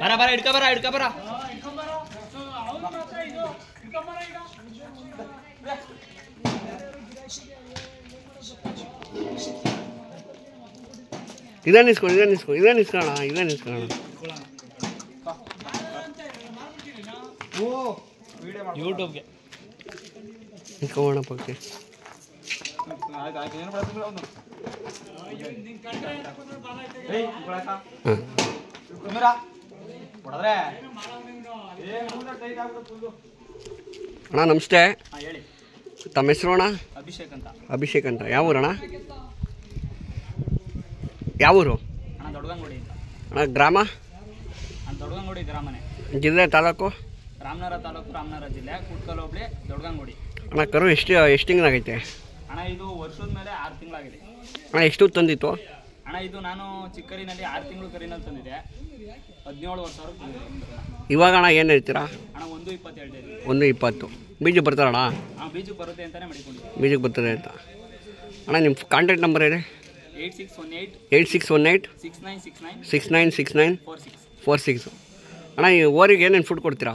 ಬರ ಬರ ಹಿಡ್ಕ ಬರ ಹಿಡ್ಕ ಬರ ಇದನ್ನ ಇಸ್ಕೊಳ್ಳೋಣ ಯೂಟ್ಯೂಬ್ಗೆ ಇಸ್ಕೊಳ್ಳೋಣ ಪಕ್ಕೆ ಅಣ್ಣ ನಮಸ್ತೆ. ತಮ್ಮ ಹೆಸರು ಅಣ್ಣ? ಅಭಿಷೇಕ್ ಅಂತ. ಯಾವ ಊರಣ್ಣ? ಯಾವ ಊರು ಅಣ್ಣ? ಗ್ರಾಮ? ದೊಡ್ಡಗಂಗೋಡಿ ಗ್ರಾಮನೇ. ಜಿಲ್ಲೆ ತಾಲೂಕು? ರಾಮನಗರ ತಾಲೂಕು, ರಾಮನಗರ ಜಿಲ್ಲೆ, ಕುಟ್ಕಲ್ ಹೋಬಳಿ, ದೊಡ್ಡಗಂಗೋಡಿ. ಅಣ್ಣ ಕರು ಎಷ್ಟು ತಿಂಗಳಾಗೈತೆ ಅಣ್ಣ? ಇದು ವರ್ಷದ ಮೇಲೆ 6 ತಿಂಗಳಾಗಿದೆ. ಅಣ್ಣ ಎಷ್ಟು ತಂದಿತ್ತು ಅಣ್ಣ? ಇದು ನಾನು ಚಿಕ್ಕರಿನಲ್ಲಿ 6 ತಿಂಗಳು ಕರಿನಲ್ಲಿ ತಂದಿದ್ದೆ. 17,000 ಇವಾಗ ಅಣ್ಣ ಏನು ಹೇಳ್ತೀರಾ? ಅಣ್ಣ 1,20 ಹೇಳ್ತೀವಿ. 1,20 ಬೀಜಕ್ಕೆ ಬರ್ತಾರಣ್ಣ? ಬೀಜಕ್ಕೆ ಬರುತ್ತೆ ಅಂತಾನೆ ಮಾಡಿಕೊಂಡಿದ್ದೆ. ಬೀಜಕ್ಕೆ ಬರ್ತದೆ ಅಂತ. ಅಣ್ಣ ನಿಮ್ಮ ಕಾಂಟ್ಯಾಕ್ಟ್ ನಂಬರ್ ಇದೆ? 8618 6969 46. ಅಣ್ಣ ಈ ಓರಿಗೆ ಏನೇನು ಫುಡ್ ಕೊಡ್ತೀರಾ?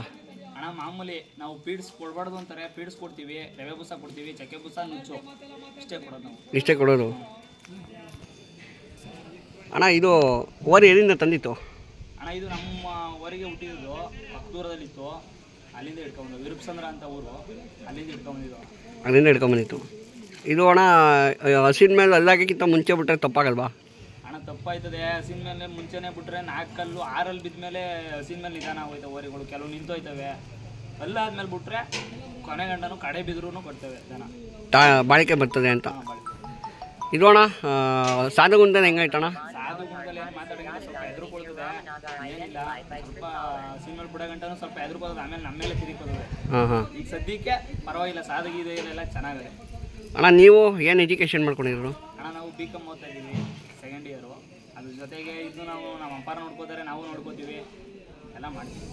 ಅಣ್ಣ ಮಾಮೂಲಿ ನಾವು ಪೀಡ್ಸ್ ಕೊಡಬಾರ್ದು ಅಂತಾರೆ, ಪೀಡ್ಸ್ ಕೊಡ್ತೀವಿ, ರವೆ ಬೂಸ ಕೊಡ್ತೀವಿ, ಚಕ್ಕೆ ಬೂಸ, ನುಚ್ಚು, ಇಷ್ಟೇ ಕೊಡೋದು. ಅಣ್ಣ ಇದು ಓರಿ ಎಲ್ಲಿಂದ ತಂದಿತ್ತು? ಅಣ್ಣ ಇದು ನಮ್ಮ ಊರಿಗೆ ಹುಟ್ಟಿದ್ದು ದೂರದಲ್ಲಿತ್ತು, ಅಲ್ಲಿಂದ ಹಿಡ್ಕೊಂಬಂದು ವಿರುಪ್ಸಂದ್ರ ಅಂತ ಊರು, ಅಲ್ಲಿಂದ ಹಿಡ್ಕೊಂಬಂದಿತ್ತು. ಇದು ಅಣ್ಣ ಹಸಿನ ಮೇಲೆ ಅಲ್ಲಾಗಿಕ್ಕಿಂತ ಮುಂಚೆ ಬಿಟ್ಟರೆ ತಪ್ಪಾಗಲ್ವಾ? ಅಣ್ಣ ತಪ್ಪಾಯ್ತದೆ. ಹಸಿನ ಮೇಲೆ ಮುಂಚೆನೇ ಬಿಟ್ಟರೆ 4 ಕಲ್ಲು 6 ಬಿದ್ದ ಮೇಲೆ ಹಸಿನ ಮೇಲೆ ನಿಧಾನ ಆಗೋಯ್ತವೆ ಓರಿಗಳು, ಕೆಲವು ನಿಂತೋಯ್ತವೆ. ಅಲ್ಲಾದ್ಮೇಲೆ ಬಿಟ್ರೆ ಕೊನೆ ಗಂಟನೂ ಕಡೆ ಬಿದ್ರೂ ಕೊಡ್ತೇವೆ ದನ, ಬಾಳಿಕೆ ಬರ್ತದೆ ಅಂತ. ಇದು ಅಣ್ಣ ಸಾಧುಗುಂದನ ಹೆಂಗಾಯ್ತಣ್ಣ? ಸಾಧುಗುಂದಲ್ಲಿ ಏನು ಮಾತಾಡೋಂಗಿಲ್ಲ, ಸ್ವಲ್ಪ ಎದುರುಕೊಳ್ತದೆ, ಏನಿಲ್ಲ. ಸ್ವಲ್ಪ ಹಸಿನ ಮೇಲೆ ಬಿಡೋ ಗಂಟನೂ ಸ್ವಲ್ಪ ಎದುರುಕೋದು, ಆಮೇಲೆ ನಮ್ಮ ಮೇಲೆ ತಿರುಗೋದು. ಈಗ ಸದ್ಯಕ್ಕೆ ಪರವಾಗಿಲ್ಲ, ಸಾಧುಗಿದೆ ಎಲ್ಲ ಚೆನ್ನಾಗಿದೆ. ಅಣ್ಣ ನೀವು ಏನು ಎಜುಕೇಷನ್ ಮಾಡ್ಕೊಂಡಿದ್ರು? ಅಣ್ಣ ನಾವು BCom ಓದ್ತಾ ಇದ್ದೀವಿ, 2nd ಇಯರು. ಅದ್ರ ಜೊತೆಗೆ ಇದು ನಾವು ನಮ್ಮ ಅಪ್ಪಾರ ನೋಡ್ಕೋತಾರೆ, ನಾವು ನೋಡ್ಕೋತೀವಿ, ಎಲ್ಲ ಮಾಡ್ತೀವಿ.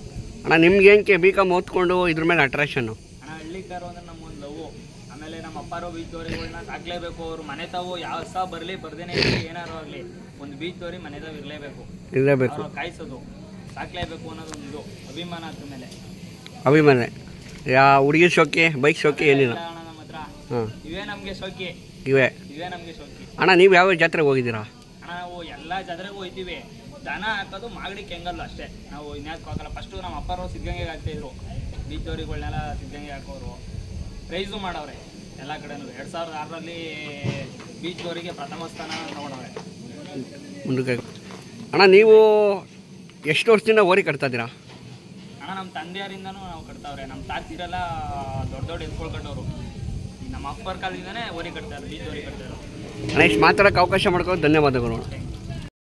ಅಣ್ಣ ನಿಮ್ಗೆ ಏನಕ್ಕೆ BCom ಓದ್ಕೊಂಡು ಇದ್ರ ಮೇಲೆ ಅಟ್ರಾಕ್ಷನ್ನು? ಅಣ್ಣ ಹಳ್ಳಿಕಾರು ಅಂದರೆ ನಮ್ಮೊಂದು ಲವ್. ಆಮೇಲೆ ನಮ್ಮ ಅಪ್ಪಾರೋ ಬೀಚ್ ದೋರಿಗಳನ್ನ ಸಾಕಲೇಬೇಕು. ಅವ್ರು ಮನೆ ತಾವು ಯಾವ ಸಹ ಬರಲಿ ಬರ್ದೇನೆ ಇರಲಿ, ಏನಾರು ಆಗಲಿ ಒಂದು ಬೀಚ್ ದೋರಿ ಮನೆ ತಾವು ಇರಲೇಬೇಕು. ಅವ್ರು ಕಾಯಿಸೋದು ಸಾಕಲೇಬೇಕು ಅನ್ನೋದು ಒಂದು ಅಭಿಮಾನ. ಅದ್ರ ಮೇಲೆ ಅಭಿಮಾನ. ಹುಡುಗಿ ಶೋಕಿ, ಬೈಕ್ ಶೋಕಿ ಏನಿಲ್ಲ ನಮ್ಮ ಹತ್ರ. ಇವೇ ನಮಗೆ ಶೋಕಿ. ಅಣ್ಣ ನೀವು ಯಾವ ಜಾತ್ರೆಗೆ ಹೋಗಿದ್ದೀರಾ? ಅಣ್ಣ ನಾವು ಎಲ್ಲ ಜಾತ್ರೆಗೂ ಹೋಗ್ತೀವಿ. ದನ ಹಾಕೋದು ಮಾಗಡಿ ಕೆಂಗಲ್ಲು ಅಷ್ಟೇ, ನಾವು ಇನ್ಯಾಕೆ ಹಾಕಲ್ಲ. ಫಸ್ಟು ನಮ್ಮ ಅಪ್ಪರು ಸಿದ್ಧಗಂಗೆಗೆ ಹಾಕ್ತಾಯಿದ್ರು, ಬೀಚ್ ದೋರಿಗಳನ್ನೆಲ್ಲ ಸಿದ್ಧಗಂಗೆ ಹಾಕೋರು. ಪ್ರೈಸು ಮಾಡವ್ರೆ ಎಲ್ಲ ಕಡೆನೂ. 2006ರಲ್ಲಿ ಬೀಚ್ ದೋರಿಗೆ ಪ್ರಥಮ ಸ್ಥಾನ ತಗೊಂಡವ್ರೆ. ಮುಂದಕ್ಕೆ ಅಣ್ಣ ನೀವು ಎಷ್ಟು ವರ್ಷದಿಂದ ಓರಿ ಕಟ್ತಾ ಇದ್ದೀರಾ? ಅಣ್ಣ ನಮ್ಮ ತಂದೆಯವರಿಂದನೂ ನಾವು ಕಟ್ತಾವ್ರೆ. ನಮ್ಮ ತಾತಿರೆಲ್ಲ ದೊಡ್ಡ ಎತ್ಕೊಳ್ಕೊಂಡವ್ರು. ನಮ್ಮ ಅಪ್ಪರ ಕಾಲದಿಂದನೇ ಓರಿ ಕಟ್ತಾರೆ, ಬೀಚ್ ಓರಿ ಕಟ್ತಾರೆ. ಅಣ್ಣ ಇಷ್ಟು ಮಾತಾಡೋಕ್ಕೆ ಅವಕಾಶ ಮಾಡ್ಕೊಂಡು ಧನ್ಯವಾದಗಳು.